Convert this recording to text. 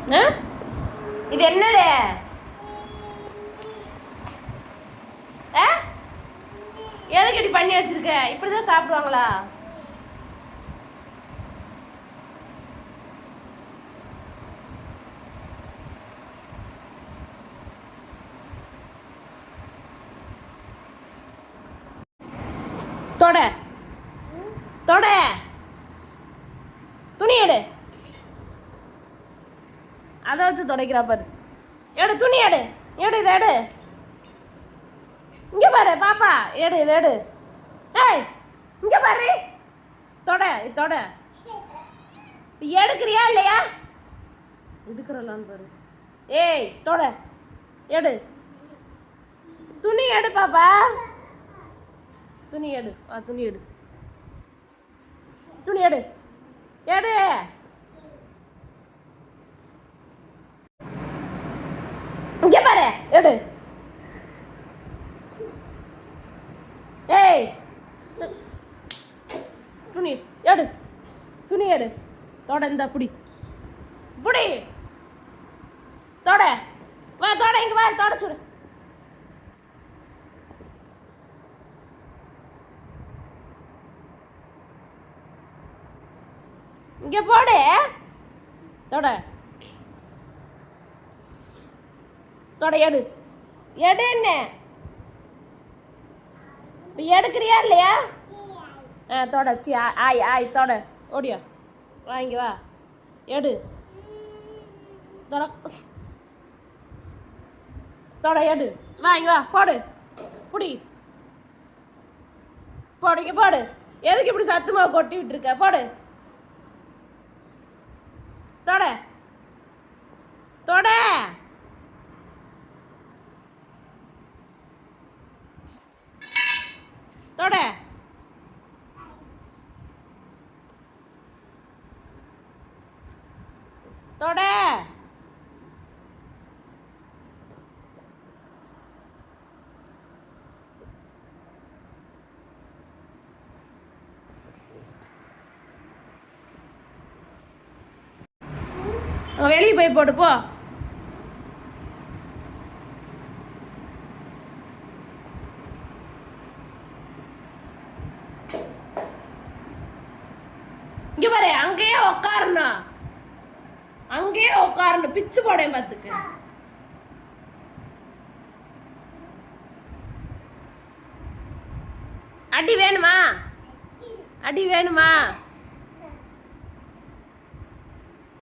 இது என்னது? எதுக்கு இப்படி பண்ணி வச்சிருக்க? இப்படிதான் சாப்பிடுவாங்களா? தொட தொட துணி எடு. அதை வச்சு துடைக்கிறா பாரு. எடு துணி எடு. எடு இதை எடு. இங்கே பாரு பாப்பா, எடு இதை எடு. ஏய் இங்கே பாரு. தொட தொட. எடுக்கிறியா இல்லையா? எடுக்கிறலான்னு பாரு. ஏய் தொட எடு. துணி எடு பாப்பா. துணி எடு. துணி எடு. துணி எடு. எடு. இங்கே பாரு. எடு. ஏய் துணி எடு. துணி எடு. தொட. இந்த புடி புடி. தொட. வா தொட. இங்க வா தொட சுடு. இங்க போடு. தொட தொட. எடு. எடு. என்ன எடுக்கிறியா இல்லையா? தொட. சி ஆய் ஆய் தொட. ஓடியா வாங்கி வா. எடு. தொட தொட. எடு. வாங்கி வா. போடு புடி. போடுங்க போடு. எதுக்கு இப்படி சத்துமா கொட்டி விட்டுருக்க? போடு. தொட தொட. தொட. தொட. வெளியே போய் போடு போ. இங்க பாரு. அங்கேயே உட்காரணும். அங்கேயே உட்காரணும். பிச்சு போடேன் பார்த்துக்கு. அடி வேணுமா? அடி வேணுமா?